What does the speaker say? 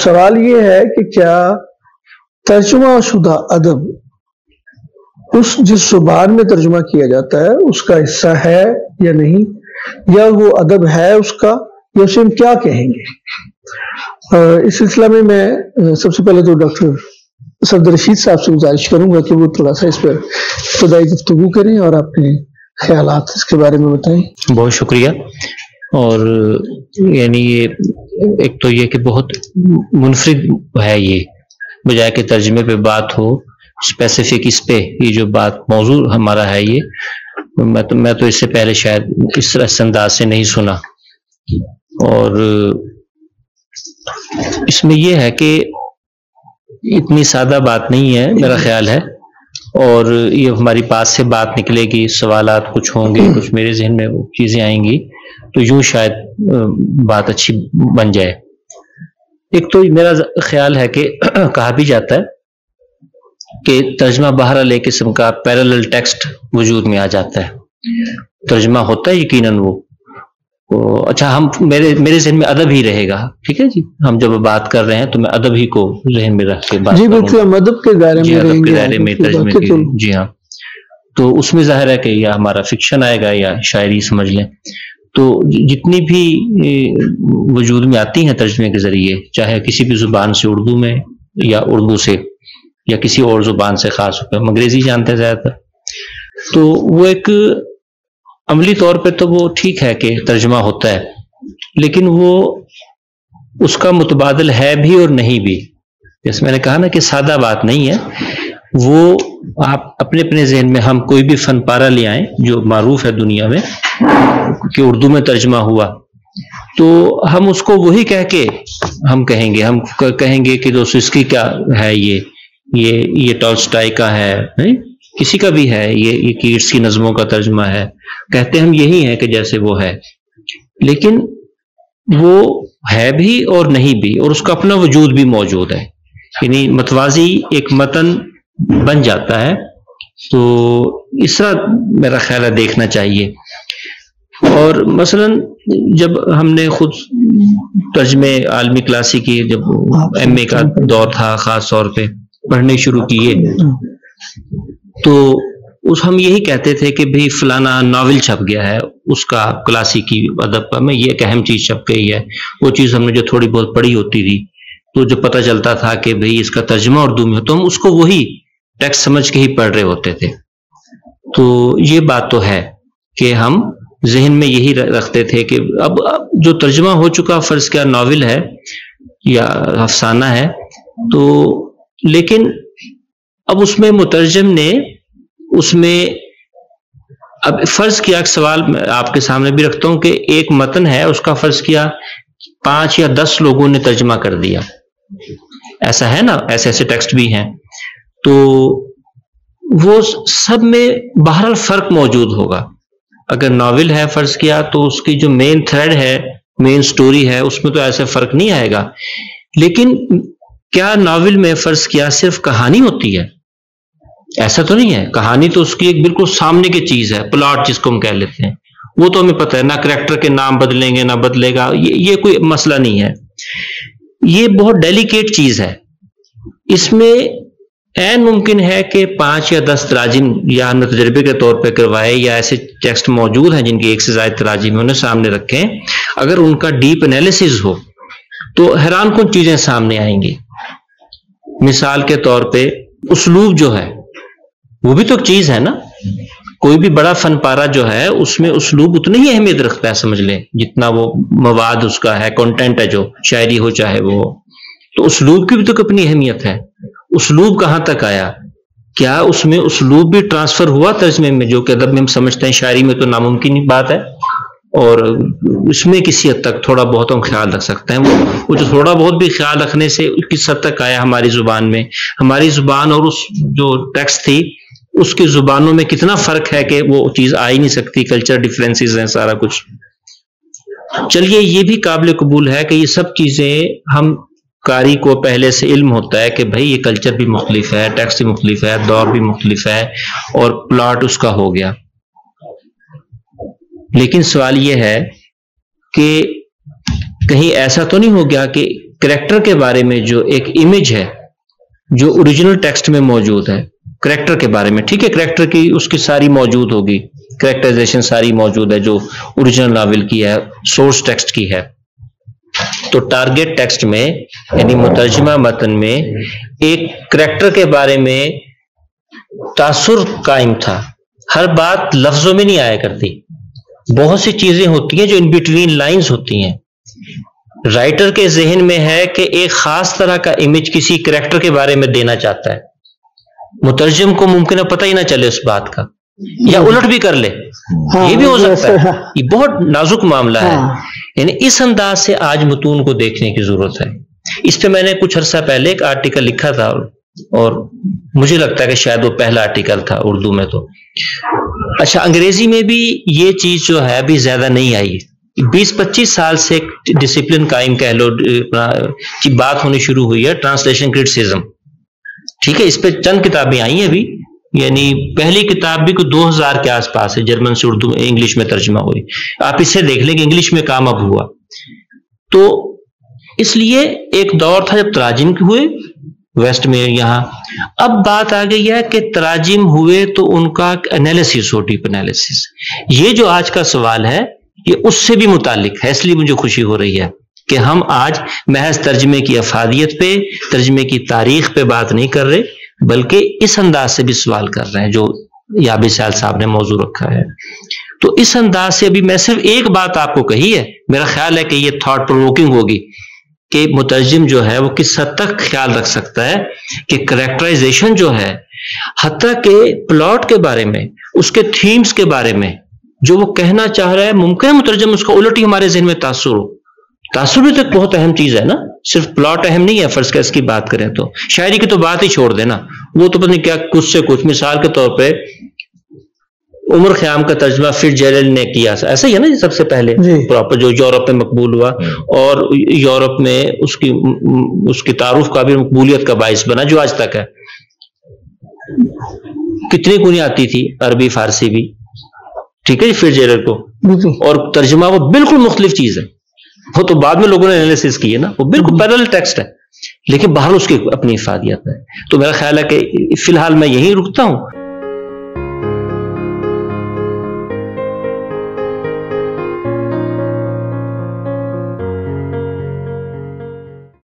سوال یہ ہے کہ کیا ترجمہ شدہ ادب جس زبان میں ترجمہ کیا جاتا ہے اس کا حصہ ہے یا نہیں، یا وہ ادب ہے اس کا، یا اسے ہم کیا کہیں گے؟ اس سلسلہ میں سب سے پہلے تو ڈاکٹر صفدر رشید صاحب سے گزارش کروں گا کہ وہ تھوڑا سا اس پر ابتدائی گفتگو کریں اور اپنے خیالات اس کے بارے میں بتائیں۔ بہت شکریہ۔ اور یعنی یہ ایک تو یہ کہ بہت منفرد ہے، یہ بجائے کہ ترجمے پہ بات ہو اسپیسیفک اس پہ، یہ جو بات موضوع ہمارا ہے یہ میں تو اس سے پہلے شاید اس طرح سے انداز سے نہیں سنا۔ اور اس میں یہ ہے کہ اتنی سادہ بات نہیں ہے میرا خیال ہے، اور یہ ہماری پاس سے بات نکلے گی، سوالات کچھ ہوں گے، کچھ میرے ذہن میں وہ چیزیں آئیں گی، تو یوں شاید بات اچھی بن جائے۔ ایک تو میرا خیال ہے کہ کہا بھی جاتا ہے کہ ترجمہ بہرحال ایک قسم کا پیرالل ٹیکسٹ وجود میں آ جاتا ہے۔ ترجمہ ہوتا ہے یقیناً وہ اچھا، ہم میرے ذہن میں ادب ہی رہے گا، ٹھیک ہے جی، ہم جب بات کر رہے ہیں تو میں ادب ہی کو ذہن میں رکھ کے بات جی بالکل، ہم ادب کے دائرے میں رہیں گے، دائرے میں ترجمے کی، جی ہاں۔ تو اس میں ظاہر ہے کہ یا ہمارا فکشن آئے گا یا شاعری سمجھ لیں۔ تو جتنی بھی وجود میں آتی ہیں ترجمے کے ذریعے، چاہے کسی بھی زبان سے اردو میں، یا اردو سے، یا کسی اور زبان سے، خاص طور پہ انگریزی جانتے ہیں زیادہ تر، تو وہ ایک عملی طور پہ تو وہ ٹھیک ہے کہ ترجمہ ہوتا ہے، لیکن وہ اس کا متبادل ہے بھی اور نہیں بھی۔ جیسے میں نے کہا نا کہ سادہ بات نہیں ہے وہ، آپ اپنے ذہن میں ہم کوئی بھی فن پارہ لے آئیں جو معروف ہے دنیا میں کہ اردو میں ترجمہ ہوا، تو ہم اس کو وہی کہہ کے ہم کہیں گے کہ دوستویفسکی کیا ہے، یہ ٹالسٹائی کا ہے، کسی کا بھی ہے، یہ کیٹس کی نظموں کا ترجمہ ہے، کہتے ہم یہی ہیں کہ جیسے وہ ہے، لیکن وہ ہے بھی اور نہیں بھی، اور اس کا اپنا وجود بھی موجود ہے، یعنی متوازی ایک متن بن جاتا ہے۔ تو اس طرح میرا خیال ہے دیکھنا چاہیے۔ اور مثلا جب ہم نے خود ترجمے عالمی کلاسیکی، جب ایم اے کا دور تھا خاص طور پہ پڑھنے شروع کیے، تو ہم یہی کہتے تھے کہ بھئی فلانا ناول چھپ گیا ہے، اس کا کلاسیکی ادب کا میں یہ ایک اہم چیز چھپ گئی ہے، وہ چیز ہم نے جو تھوڑی بہت پڑھی ہوتی تھی، تو جو پتہ چلتا تھا کہ بھئی اس کا ترجمہ اردو میں ہو، تو ہم اس کو وہی ٹیکسٹ سمجھ کے ہی پڑھ رہے ہوتے تھے۔ تو یہ بات تو ہے کہ ہم ذہن میں یہی رکھتے تھے کہ اب جو ترجمہ ہو چکا، فرض کیا ناول ہے یا افسانہ ہے، تو لیکن اب اس میں مترجم نے اس میں اب فرض کیا، ایک سوال میں آپ کے سامنے بھی رکھتا ہوں کہ ایک متن ہے، اس کا فرض کیا 5 یا 10 لوگوں نے ترجمہ کر دیا، ایسا ہے نا، ایسے ٹیکسٹ بھی ہیں، تو وہ سب میں بہرحال فرق موجود ہوگا۔ اگر ناول ہے فرض کیا تو اس کی جو مین تھریڈ ہے، مین سٹوری ہے، اس میں تو ایسے فرق نہیں آئے گا، لیکن کیا ناول میں فرض کیا صرف کہانی ہوتی ہے؟ ایسا تو نہیں ہے، کہانی تو اس کی ایک بالکل سامنے کی چیز ہے، پلاٹ جس کو ہم کہہ لیتے ہیں، وہ تو ہمیں پتہ ہے، نہ کریکٹر کے نام بدلیں گے نہ بدلے گا، یہ کوئی مسئلہ نہیں ہے۔ یہ بہت ڈیلیکیٹ چیز ہے، اس میں عین ممکن ہے کہ 5 یا 10 تراجم یا ہم نے تجربے کے طور پہ کروائے، یا ایسے ٹیکسٹ موجود ہیں جن کی 1 سے زائد تراجم انہیں سامنے رکھیں، اگر ان کا ڈیپ انالیسز ہو تو حیران کن چیزیں سامنے آئیں گی۔ مثال کے طور پہ اسلوب جو ہے وہ بھی تو ایک چیز ہے نا، کوئی بھی بڑا فن پارہ جو ہے اس میں اسلوب اتنی ہی اہمیت رکھتا ہے، سمجھ لیں، جتنا وہ مواد اس کا ہے، کنٹینٹ ہے، جو شاعری ہو چاہے وہ ہو، تو اسلوب کی بھی تو اپنی اہمیت ہے۔ اسلوب کہاں تک آیا؟ کیا اس میں اسلوب بھی ٹرانسفر ہوا ترجمے میں، جو کہ ادب میں ہم سمجھتے ہیں، شاعری میں تو ناممکن بات ہے، اور اس میں کسی حد تک تھوڑا بہت ہم خیال رکھ سکتے ہیں، وہ جو تھوڑا بہت بھی خیال رکھنے سے کس حد تک آیا ہماری زبان میں، ہماری زبان اور اس جو ٹیکسٹ تھی اس کی زبانوں میں کتنا فرق ہے کہ وہ چیز آ ہی نہیں سکتی، کلچر ڈیفرنسز ہیں، سارا کچھ۔ چلیے یہ بھی قابل قبول ہے کہ یہ سب چیزیں ہم قاری کو پہلے سے علم ہوتا ہے کہ بھائی یہ کلچر بھی مختلف ہے، ٹیکسٹ بھی مختلف ہے، دور بھی مختلف ہے، اور پلاٹ اس کا ہو گیا۔ لیکن سوال یہ ہے کہ کہیں ایسا تو نہیں ہو گیا کہ کریکٹر کے بارے میں جو ایک امیج ہے جو اوریجنل ٹیکسٹ میں موجود ہے کریکٹر کے بارے میں، ٹھیک ہے، کریکٹر کی اس کی ساری موجود ہوگی، کریکٹرائزیشن ساری موجود ہے جو اوریجنل ناول کی ہے، سورس ٹیکسٹ کی ہے. تو ٹارگٹ ٹیکسٹ میں یعنی مترجمہ متن میں ایک کریکٹر کے بارے میں تاثر قائم تھا. ہر بات لفظوں میں نہیں آیا کرتی، بہت سی چیزیں ہوتی ہیں جو ان بٹوین لائنز ہوتی ہیں. رائٹر کے ذہن میں ہے کہ ایک خاص طرح کا امیج کسی کریکٹر کے بارے میں دینا چاہتا ہے، مترجم کو ممکن ہے پتہ ہی نہ چلے اس بات کا، یا الٹ بھی کر لے، یہ بھی ہو سکتا ہے. یہ بہت نازک معاملہ ہے. یعنی اس انداز سے آج متون کو دیکھنے کی ضرورت ہے. اس پہ میں نے کچھ عرصہ پہلے ایک آرٹیکل لکھا تھا، اور مجھے لگتا ہے کہ شاید وہ پہلا آرٹیکل تھا اردو میں. تو اچھا، انگریزی میں بھی یہ چیز جو ہے ابھی زیادہ نہیں آئی. 20-25 سال سے ڈسپلن قائم کہہ لو کی بات ہونی شروع ہوئی ہے، ٹرانسلیشن کرٹیسزم. ٹھیک ہے، اس پہ چند کتابیں آئی ہیں ابھی، یعنی پہلی کتاب بھی کوئی 2000 کے آس پاس ہے، جرمن سے اردو انگلش میں ترجمہ ہوئی. آپ اسے دیکھ لیں کہ انگلش میں کام اب ہوا. تو اس لیے ایک دور تھا جب تراجم ہوئے ویسٹ میں، یہاں اب بات آ گئی ہے کہ تراجم ہوئے تو ان کا انالیسس ہو، ڈیپ انالیسس. یہ جو آج کا سوال ہے یہ اس سے بھی متعلق ہے، اس لیے مجھے خوشی ہو رہی ہے کہ ہم آج محض ترجمے کی افادیت پہ، ترجمے کی تاریخ پہ بات نہیں کر رہے، بلکہ اس انداز سے بھی سوال کر رہے ہیں جو یابی سیال صاحب نے موضوع رکھا ہے. تو اس انداز سے ابھی میں صرف ایک بات آپ کو کہی ہے، میرا خیال ہے کہ یہ تھاٹ پرووکنگ ہوگی کہ مترجم جو ہے وہ کس حد تک خیال رکھ سکتا ہے کہ کریکٹرائزیشن جو ہے، حتیٰ کہ پلاٹ کے بارے میں، اس کے تھیمز کے بارے میں جو وہ کہنا چاہ رہا ہے، ممکن ہے مترجم اس کا الٹ ہی ہمارے ذہن میں تاثر ہو. تاثر بھی تو ایک بہت اہم چیز ہے نا، صرف پلاٹ اہم نہیں ہے. فرض کا اس کی بات کریں تو شاعری کی تو بات ہی چھوڑ دینا، وہ تو پتہ نہیں کیا کچھ سے کچھ. مثال کے طور پہ عمر خیام کا ترجمہ فٹز جیرلڈ نے کیا، ایسا ہی ہے نا، سب سے پہلے پراپر جو یورپ میں مقبول ہوا، اور یورپ میں اس کی تعارف کا بھی مقبولیت کا باعث بنا جو آج تک ہے. کتنی کنی آتی تھی، عربی فارسی بھی، ٹھیک ہے جی، فٹز جیرلڈ کو، اور ترجمہ وہ بالکل مختلف چیز ہے. وہ تو بعد میں لوگوں نے انالیسس کی ہے نا، وہ بالکل پیرالل ٹیکسٹ ہے، لیکن باہر اس کی اپنی افادیت ہے. تو میرا خیال ہے کہ فی الحال میں یہیں رکتا ہوں.